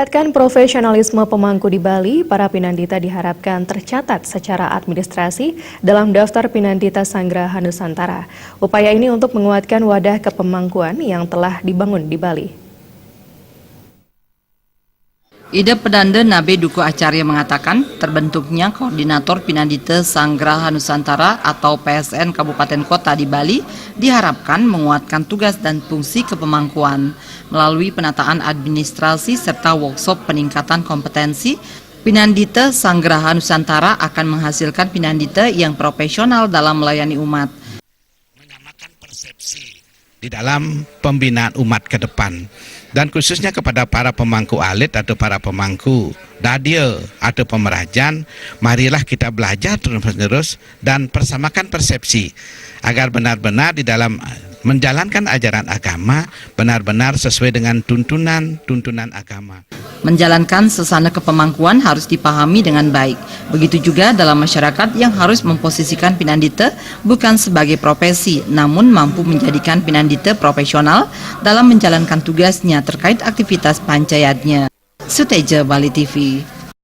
meningkatkan profesionalisme pemangku di Bali, para pinandita diharapkan tercatat secara administrasi dalam daftar pinandita Sanggraha Nusantara. Upaya ini untuk menguatkan wadah kepemangkuan yang telah dibangun di Bali. Ida Pedanda Nabe Duku Acarya mengatakan terbentuknya Koordinator Pinandita Sanggraha Nusantara atau PSN Kabupaten Kota di Bali diharapkan menguatkan tugas dan fungsi kepemangkuan. Melalui penataan administrasi serta workshop peningkatan kompetensi, Pinandita Sanggraha Nusantara akan menghasilkan pinandita yang profesional dalam melayani umat. Menyamakan persepsi di dalam pembinaan umat ke depan. Dan khususnya kepada para pemangku alit atau para pemangku dadia atau pemerajan, marilah kita belajar terus-menerus dan persamakan persepsi agar benar-benar di dalam menjalankan ajaran agama benar-benar sesuai dengan tuntunan agama. Menjalankan sesana kepemangkuan harus dipahami dengan baik. Begitu juga dalam masyarakat yang harus memposisikan pinandita bukan sebagai profesi, namun mampu menjadikan pinandita profesional dalam menjalankan tugasnya terkait aktivitas pancayatnya. Suteja, Bali TV.